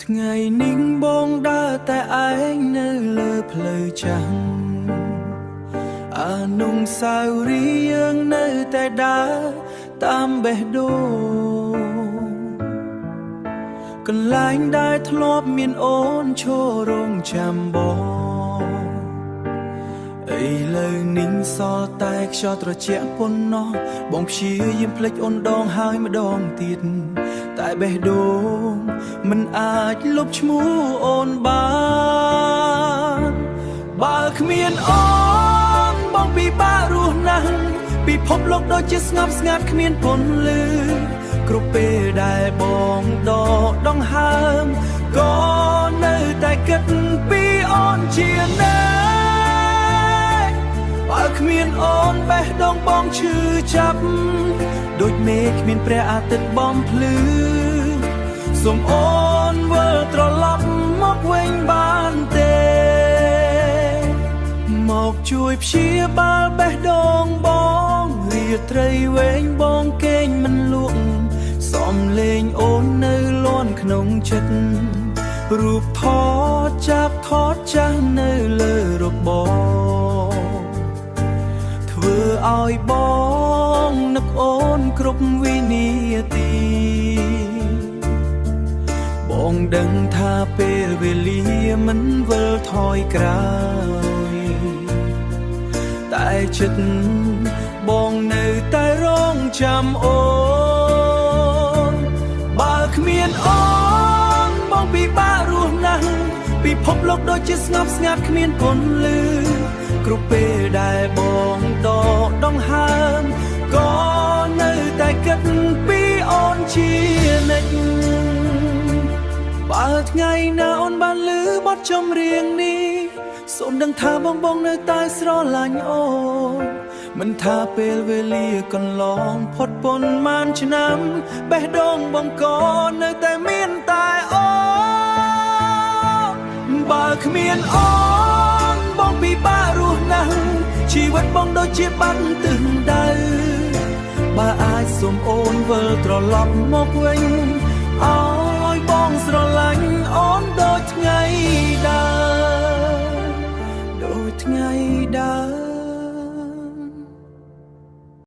ថ្ងៃនេះបងដើរតែឯងនៅលើផ្លូវចាំងអនុស្សាវរីយ៍យើងនៅតែដើរតាមបេះដូងកន្លែងដែលធ្លាប់មានអូនឈររងចាំបងឥឡូវនេះសល់តែខ្យល់ត្រជាក់ប៉ុណ្ណោះបងព្យាយាមភ្លេចអូនដងហើយម្ដងទៀតតែបេះដូងមិនអាចលុបឈ្មោះអូនបានបើគ្មានអូនបងពិបាករស់ណាស់ពិភពលោកដូចជាស្ងប់ស្ងាត់គ្មានពន្លឺគ្រប់ពេលដែលបងដកដង្ហើមក៏នៅតែគិតពីអូនជាណាបើគ្មានអូនបេះដូងបងឈឺចាប់ដូចមេឃគ្មានព្រះអាទិត្យបំភ្លឺសូមអូនវិលត្រឡប់មកវិញបានទេមកជួយព្យាបាលបេះដូងបងរាត្រីវែងបងគេងមិនលក់សំលេងអូននៅលាន់ក្នុងចិត្តរូបថតចាប់ថតចាស់នៅលើរបបធ្វើឲ្យបងនឹកអូនគ្រប់វិនាទីបងដឹងថាពេលវេលាមិនវិលថយក្រោយតែចិត្តបងនៅតែរងចាំអូនបើគ្មានអូនបងពិបាករស់ណាស់ពិភពលោកដូចជាស្ងប់ស្ងាត់គ្មានពន្លឺគ្រប់ពេលដែលបងដកដង្ហើមក៏នៅតែគិតពីអូនជានិច្ចបើថ្ងៃណាអូនបានឮបទចម្រៀងនេះសូមដឹងថាបងនៅតែស្រឡាញ់អូនមិនថាពេលវេលាកន្លងផុតប៉ុន្មានឆ្នាំបេះដូងបងក៏នៅតែមានតែអូនបើគ្មានអូនបងពិបាករស់ណាស់ជីវិតបងដូចជាបាត់ទិសដៅបើអាចសូមអូនវិលត្រឡប់មកវិញឲ្យបងស្រឡាញ់អូនដូចថ្ងៃដើរដូចថ្ងៃដើរ